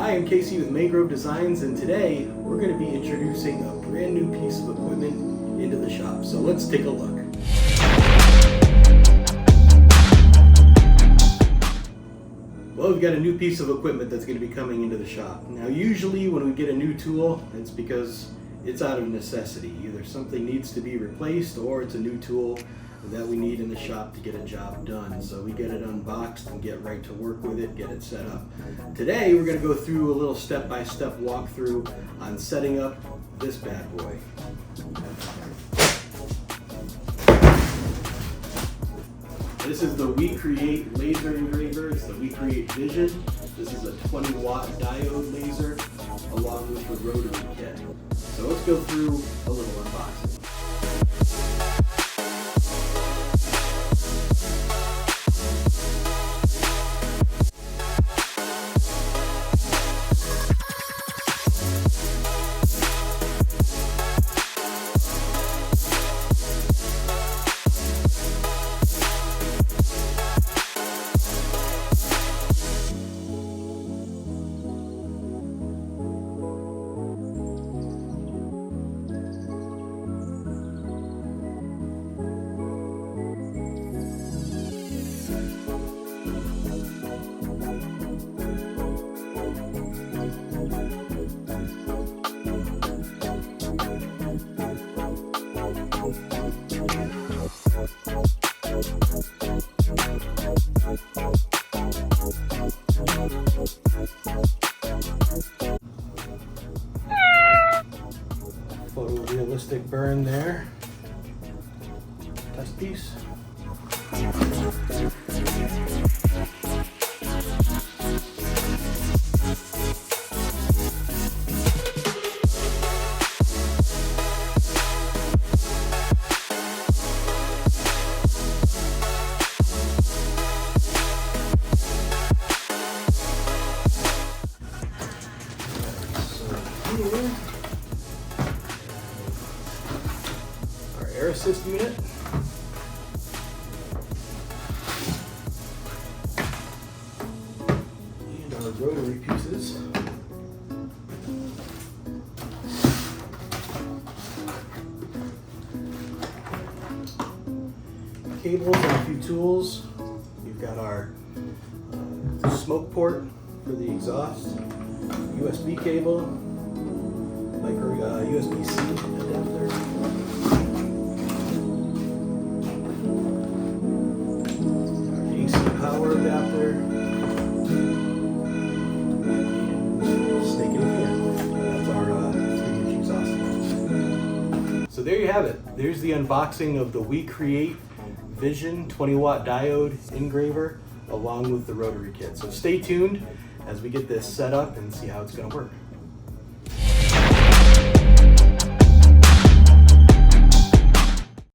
Hi, I'm Casey with Mangrove Designs, and today we're going to be introducing a brand new piece of equipment into the shop. So let's take a look. Well, we've got a new piece of equipment that's going to be coming into the shop. Now, usually when we get a new tool, it's because it's out of necessity. Either something needs to be replaced or it's a new tool that we need in the shop to get a job done. So we get it unboxed and get right to work with it, get it set up. Today we're going to go through a little step-by-step walkthrough on setting up this bad boy. This is the WeCreat Laser Engraver. It's the WeCreat Vision. This is a 20W Diode laser along with the Rotary kit. So let's go through a little unboxing. Photorealistic burn there. Test piece. Air assist unit. And our rotary pieces. Cables and a few tools. We've got our smoke port for the exhaust, USB cable, micro USB-C adapter. Power adapter, snake in the can. That's our 3-inch exhaust. So there you have it. There's the unboxing of the WeCreat Vision 20W Diode Engraver along with the Rotary kit. So stay tuned as we get this set up and see how it's going to work.